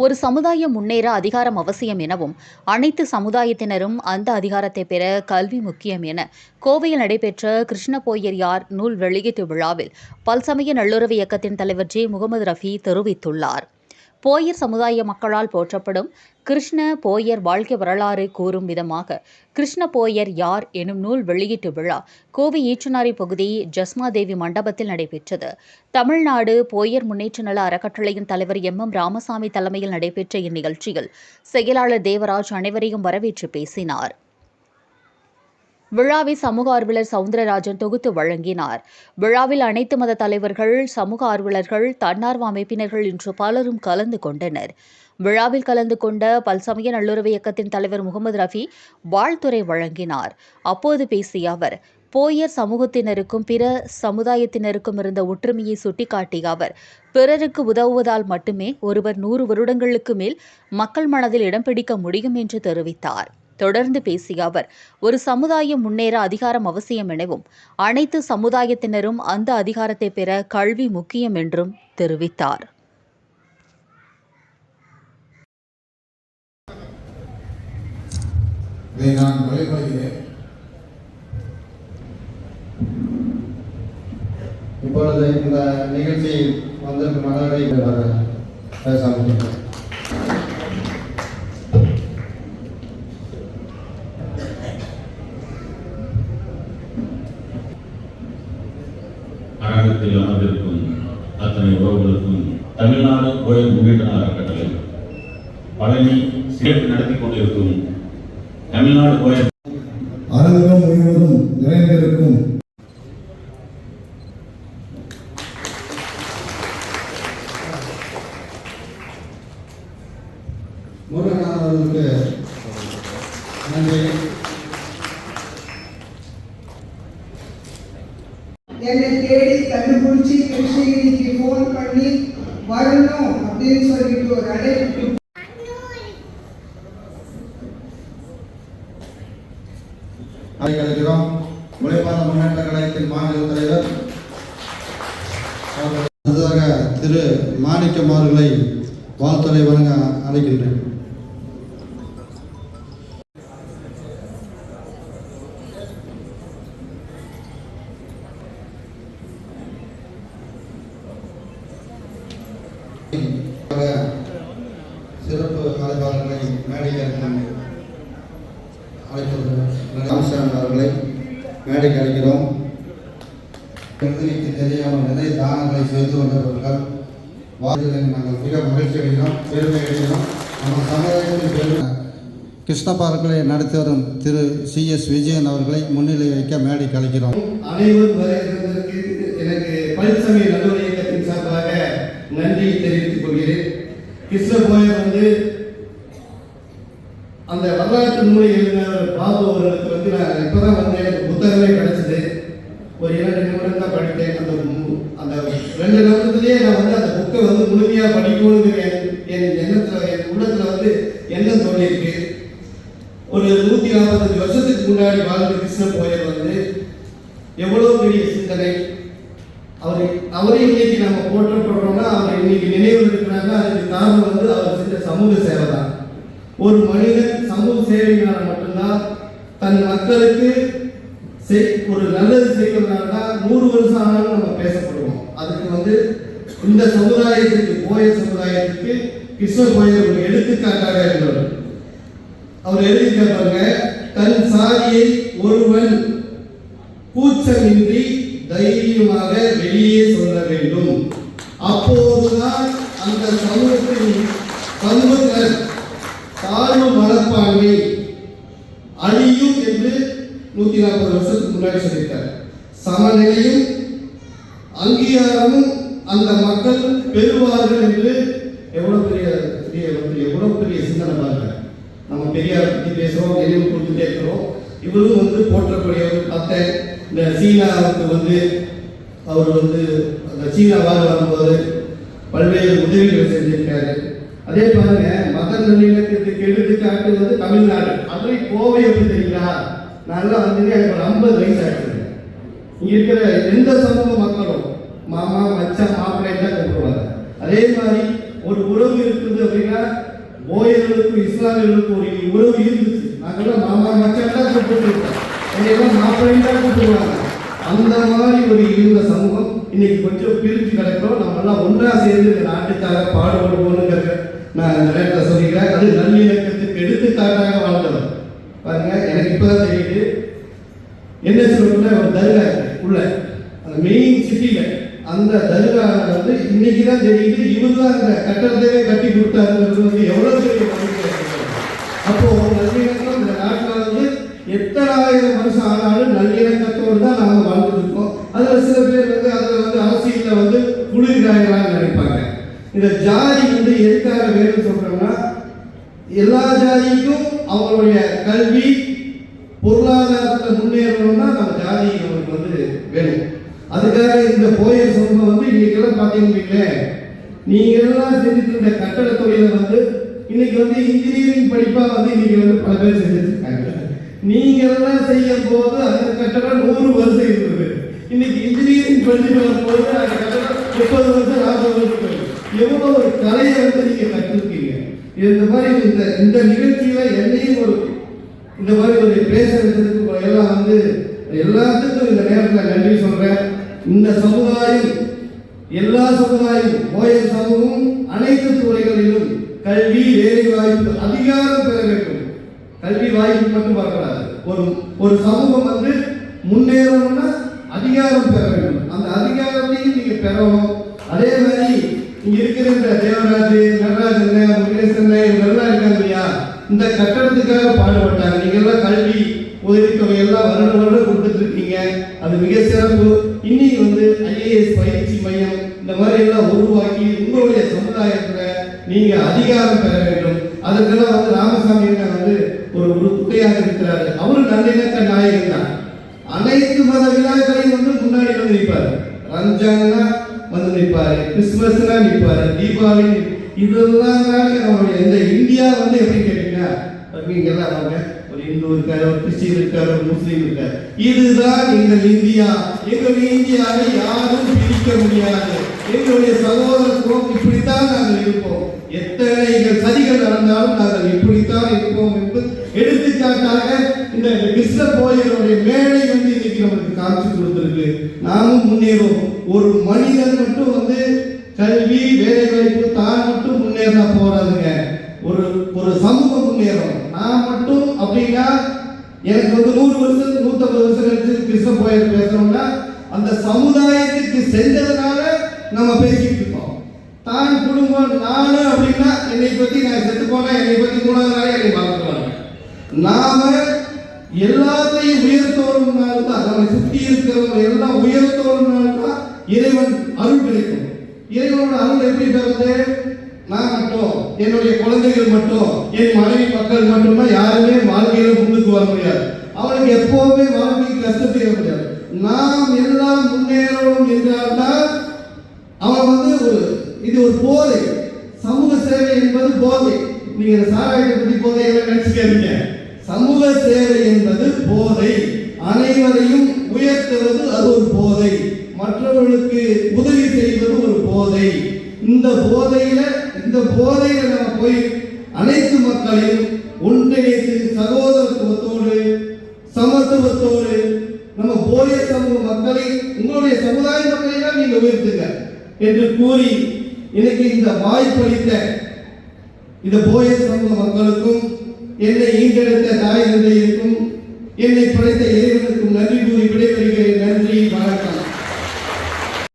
ஒரு சமுதாயம் முன்னேற அதிகாரம் அவசியம் எனவும் அனைத்து சமுதாயத்தினரும் அந்த அதிகாரத்தை பெற கல்வி முக்கியம் என கோவையில் நடைபெற்ற கிருஷ்ண போயர் நூல் வெளியீட்டு விழாவில் பல்சமய நல்லுறவு இயக்கத்தின் தலைவர் ஜே முகமது ரஃபி தெரிவித்துள்ளார். போயர் சமுதாய மக்களால் போற்றப்படும் கிருஷ்ண போயர் வாழ்க்கை வரலாறு கூறும் விதமாக கிருஷ்ண போயர் யார் எனும் நூல் வெளியீட்டு விழா கோவை ஈச்சனாரி பகுதி ஜஸ்மாதேவி மண்டபத்தில் நடைபெற்றது. தமிழ்நாடு போயர் முன்னேற்ற நல அறக்கட்டளையின் தலைவர் எம். ராமசாமி தலைமையில் நடைபெற்ற இந்நிகழ்ச்சியில் செயலாளர் தேவராஜ் அனைவரையும் வரவேற்று பேசினார். விழாவை சமூக ஆர்வலர் சவுந்தரராஜன் தொகுத்து வழங்கினார். விழாவில் அனைத்து மத தலைவர்கள், சமூக ஆர்வலர்கள், தன்னார்வ அமைப்பினர்கள் என்று பலரும் கலந்து கொண்டனர். விழாவில் கலந்து கொண்ட பல்சமய நல்லுறவு இயக்கத்தின் தலைவர் முகமது ரஃபி வாழ்த்துரை வழங்கினார். அப்போது பேசிய அவர், போயர் சமூகத்தினருக்கும் பிற சமுதாயத்தினருக்கும் இருந்த ஒற்றுமையை சுட்டிக்காட்டிய அவர், பிறருக்கு உதவுவதால் மட்டுமே ஒருவர் 100 வருடங்களுக்கு மேல் மக்கள் மனதில் இடம் பிடிக்க முடியும் என்று தெரிவித்தார். தொடர்ந்து பேசிய அவர், ஒரு சமுதாயம் முன்னேற அதிகாரம் அவசியம் எனவும் அனைத்து சமுதாயத்தினரும் அந்த அதிகாரத்தை பெற கல்வி முக்கியம் என்றும் தெரிவித்தார். இப்பொழுது இந்த நிகழ்ச்சியில் வந்திருக்கும் மலரை பேச முடியும். அரங்கத்தில் அமர்ந்திருக்கும் அத்தனை உறவுகளுக்கும் தமிழ்நாடு போயர் முன்னேற்ற நல அறக்கட்டளை பழனி சிறப்பு நடத்தி கொண்டிருக்கும் தமிழ்நாடு போயர் அரங்கம் முழுவதும் நிறைந்திருக்கும் முருகன் அவர்களுக்கு நன்றி. என்னை தேடி கண்டுபிடிச்சி கிருஷ்ணகிரிக்கு ஃபோன் பண்ணி வரணும் அப்படின்னு சொல்லிட்டு ஒரு அழைப்பு அழைக்கிறோம். உழைப்பாளர் முன்னேற்ற கழகத்தின் மாநில தலைவர் திரு மாணிக்கம் அவர்களை வாழ்த்துறை வழங்க அழைக்கின்றேன். சிறப்பு அழைப்பாளர்களை மேடைக்கு ராமசாமி அவர்களை மேடைக்கு அழைக்கிறோம். தெரியாமல் நிறைய தானங்களை செய்து கொண்டவர்கள் வாழ்வில் நாங்கள் மிக மகிழ்ச்சி அடைகிறோம், பெருமை அடைகிறோம். நம்ம சமுதாயத்தின் பெருமை கிருஷ்ண பார்க்கலை நடத்தி வரும் திரு CS விஜயன் அவர்களை முன்னிலை வைக்க மேடைக்கு அழைக்கிறோம். அனைவரும் வருகிறதற்கு எனக்கு பல்சமய நல்லுறவு இயக்கத்தின் சார்பாக நன்றி தெரிவித்துக் கொள்கிறேன். கிருஷ்ண போயர் அந்த வரலாற்று நூலை எழுதினவர் பாபு அவர்களுக்கு நான் இப்போதான் எனக்கு புத்தகமே கிடைச்சது. ஒரு 2 நிமிடம் தான் படித்தேன். அந்த 2 நிமிடத்திலேயே நான் அந்த புக்கை முழுமையாக படிக்கணுங்கிற என் எண்ணத்தில், என் உள்ளத்தில் எண்ணம் தோன்றியிருக்கு. ஒரு 145 வருஷத்துக்கு முன்னாடி வாழ்ந்த கிருஷ்ண போயர் எவ்வளோ பெரிய சிந்தனை. அவரை இன்னைக்கு நம்ம போற்றப்படுறோம்னா, அவர் இன்னைக்கு நினைவு இருக்கிறாங்கன்னா அதுக்கு காரணம் அவர் செஞ்ச சமூக சேவை தான். ஒரு மனிதன் சமூக சேவையினால மட்டும்தான் தன் மக்களுக்கு ஒரு நல்லது செய்வதனால 100 வருஷம் ஆனாலும் நம்ம பேசப்படுவோம். அதுக்கு இந்த சமுதாயத்துக்கு, போயர் சமுதாயத்துக்கு கிருஷ்ண போயர் ஒரு எடுத்துக்காட்டாக இருந்தவர். அவர் எழுதியிருக்காங்க, தன் சாதியை ஒருவன் கூச்சமின்றி தைரியமாக வெளியே சொல்ல வேண்டும். அப்போதுதான் அந்த சமூகத்தினர் தாழ்வு மனப்பான்மை அழியும் என்று 140 வருஷத்துக்கு முன்னாடி சொல்லியிருக்கார். சமநிலையும் அங்கீகாரமும் அந்த மக்கள் பெறுவார்கள் என்று எவ்வளவு பெரிய சிந்தனை பாருங்க. நம்ம பெரியார் பற்றி பேசுறோம், நினைவு கொடுத்துட்டே இருக்கிறோம். இவரும் போற்றக்கூடியவர். இந்த சீனாவுக்கு அவர் அந்த சீனா வரும்போது பல்வேறு உதவிகள் செஞ்சிருக்காரு. அதே பாருங்க, மத நல்லிணக்கத்துக்கு எடுத்துக்காட்டு தமிழ்நாடு. அதுவே கோவை எப்படி தெரியுங்களா? நல்லா எனக்கு ஒரு 50 வயசு ஆயிடுச்சு. இங்க இருக்கிற எந்த சமூக மக்களும் மாமா, மச்சான், மாப்பிள்ளை தான் கூப்பிடுவாங்க. அதே மாதிரி ஒரு உறவு இருக்குது அப்படின்னா இஸ்லாமியர்களுக்கு ஒரு உறவு இருந்துச்சு. நாங்கள்லாம் மாமா மச்சான் தான் கூப்பிட்டுருக்கோம், என்னையெல்லாம் மாப்பிள்ளைன்னு தான் கூப்பிடுவாங்க. அந்த மாதிரி ஒரு இருந்த சமூகம் இன்னைக்கு கொஞ்சம் பிரிஞ்சு கிடக்கிறோம். நம்ம எல்லாம் ஒன்றா சேர்ந்து இந்த நாட்டுக்காக பாடுபடுவோம்னுங்கிறத நான் இந்த நேரத்தில் சொல்லிக்கிறேன். அது நல்லிணக்கத்துக்கு எடுத்துக்காட்டாக வாழ்ந்தவர். பாருங்க, எனக்கு இப்போதான் தெரியுது, NH ரோட்ல ஒரு தர்கா உள்ள அந்த மெயின் சிட்டியில அந்த தர்கா வந்து இன்னைக்கு தான் தெரியுது இவர் தான் அந்த கட்டடத்தையே கட்டி கொடுத்தாருங்கிறது வந்து எவ்வளவு பெரிய மகிழ்ச்சி. அப்போ நல்லிணக்கம் இந்த நாட்டில் வந்து எத்தனாயிரம் வருஷம் ஆனாலும் நல்லிணக்கத்தோடு தான் நாம வாழ்ந்துட்டு இருக்கோம். அதுல சில பேர் வந்து அதுல வந்து அரசியல்ல வந்து குளிர்காயலான்னு நினைப்பாங்க. இந்த ஜாதி வந்து எதுக்காக வேணும்னு சொல்றோம்னா, எல்லா ஜாதிக்கும் அவங்களுடைய கல்வி பொருளாதாரத்தில் முன்னேறணும்னா நம்ம ஜாதி நமக்கு வந்து வேணும். அதுக்காக இந்த போயர் சமூகம் வந்து இன்னைக்கெல்லாம் பார்த்தீங்கன்னா, நீங்க எல்லாம் செஞ்சுட்டு இருந்த கட்டட தொழிலை வந்து இன்னைக்கு வந்து இன்ஜினியரிங் படிப்பா வந்து இன்னைக்கு வந்து பல பேர் செஞ்சுட்டு இருக்காங்க. நீங்க எல்லாம் செய்யும் போது அந்த கட்டடம் 100 வருஷம் இருந்தது. இன்னைக்கு இன்ஜினியரிங் படிச்சுட்டு வரும்போது அந்த கட்டடம் 30 வருஷம் 40 வருஷம். எவ்வளவு ஒரு கலையை வந்து நீங்க கற்றுருக்கீங்க. இந்த மாதிரி இந்த நிகழ்ச்சியில என்னையும் ஒரு இந்த மாதிரி ஒரு பேசுறதுக்கு எல்லாம் வந்து எல்லாத்துக்கும் இந்த நேரத்தில் நன்றி சொல்றேன். இந்த சமுதாயம், எல்லா சமுதாயம், கோயில் சமூகம் அனைத்து துறைகளிலும் கல்வி, வேலை வாய்ப்பு, அதிகாரம் பெற வேண்டும். கல்வி வாய்ப்பு மட்டும் பார்க்கக்கூடாது. ஒரு சமூகம் வந்து முன்னேறணும்னா அதிகாரம் பெற வேண்டும். அந்த அதிகாரத்தையும் நீங்க பெறணும். அதே மாதிரி இங்க இருக்கிற இந்த தேவராஜ், நடராஜன், முருகேசன் இவங்கெல்லாம் இருக்காங்க இல்லையா, இந்த கட்டடத்துக்காக பாடுபட்டாங்க. நீங்க எல்லாம் கல்வி உதவித்தொகை எல்லாம் வருடம் கொடுத்துட்டு இருக்கீங்க. அது மிக சிறப்பு. இன்னைக்கு வந்து IAS பயிற்சி மையம் இந்த மாதிரி எல்லாம் உருவாக்கி உங்களுடைய சமுதாயத்துல நீங்க அதிகாரம் பெற வேண்டும். அதுக்கெல்லாம் வந்து ராமசாமி வந்து ஒரு துணையாக இருக்கிறாரு. அவரு நல்லிணக்க நாயகன் தான். அனைத்து மத விழாக்களையும் வந்து முன்னாடி வந்து நிற்பாரு. ரம்ஜான்னா வந்து நிற்பாரு, கிறிஸ்துமஸ்னா நிற்பாரு, தீபாவளி, இதெல்லாம் நம்மளுடைய இந்த இந்தியா வந்து எப்படி கேட்டீங்கன்னா, இங்க எல்லாம் வாங்க, ஒரு இந்து இருக்காரு, ஒரு கிறிஸ்டின் இருக்காரு, ஒரு முஸ்லீம் இருக்காரு. இதுதான் எங்கள் இந்தியா. எங்கள் இந்தியாவை யாரும் பிரிக்க முடியாது. எங்களுடைய சகோதரத்துவம் இப்படித்தான் நாங்கள் இருப்போம். எத்தனை சதிகள் நடந்தாலும் நாங்கள் இப்படித்தான் இருப்போம் என்று எடுத்துக்காட்டாக இந்த கிருஷ்ண போயருடைய மேடை வந்து இன்னைக்கு நமக்கு காட்சி கொடுத்திருக்கு. நாமும் முன்னேறுவோம். ஒரு மனிதன் மட்டும் வந்து கல்வி, வேலை வாய்ப்பு தான் மட்டும் முன்னேறினா போறாதுங்க. ஒரு சமூகம் முன்னேறும். நான் மட்டும் அப்படின்னா எனக்கு வந்து 100 வருஷம் 150 வருஷம் கழிச்சு கிருஷ்ண போயர் பேசணும்னா அந்த சமுதாயத்துக்கு செஞ்சதுனால நம்ம பேசிட்டு இருக்கோம். தான் குடும்பம் நானு அப்படின்னா என்னை பத்தி நான் செத்து போனா என்னை பத்தி 3வது நாளே என்னை பார்த்துருவாங்க. நாம எல்லாத்தையும் உயர்த்தோடுனால்தான், நம்ம சுற்றி இருக்கிறவங்க எல்லாம் உயர்த்தோடுனால்தான் இறைவன் அருள் கிடைக்கும். இறைவனோட அருள் எப்படி பெறுது? நான் மட்டும், என்னுடைய குழந்தைகள் மட்டும், என் மனைவி மக்கள் மட்டும்தான் யாருமே வாழ்க்கையில முன்னுக்கு வர முடியாது. அவனுக்கு எப்பவுமே வாழ்க்கைக்கு கஷ்டத்தை முடியாது. நாம் எல்லாம் முன்னேறணும் என்றால்தான் அவன் வந்து இது ஒரு போதை. சமூக சேவை என்பது போதை. நீங்க சாராயத்தை பத்தி போதை நினைச்சுக்காதீங்க. சமூக சேவை என்பது போதை. அனைவரையும் உயர்த்துவது அது ஒரு போதை. மற்றவர்களுக்கு உதவி செய்வது ஒரு போதை. இந்த போதையில நம்ம போய் அனைத்து மக்களையும் ஒன்றிணைத்து சகோதரத்துவத்தோடு சமத்துவத்தோடு நம்ம போய சமூக மக்களை, உங்களுடைய சமுதாய மக்களை தான் நீங்க உயர்த்துங்க என்று கூறி எனக்கு இந்த வாய்ப்பளித்த இந்த போய சமூக மக்களுக்கும், என்னை ஈண்டெடுத்த தாய் தந்தையருக்கும், என்னை படைத்த இறைவனுக்கும் நன்றி கூறி விடைபெறுகிறேன்.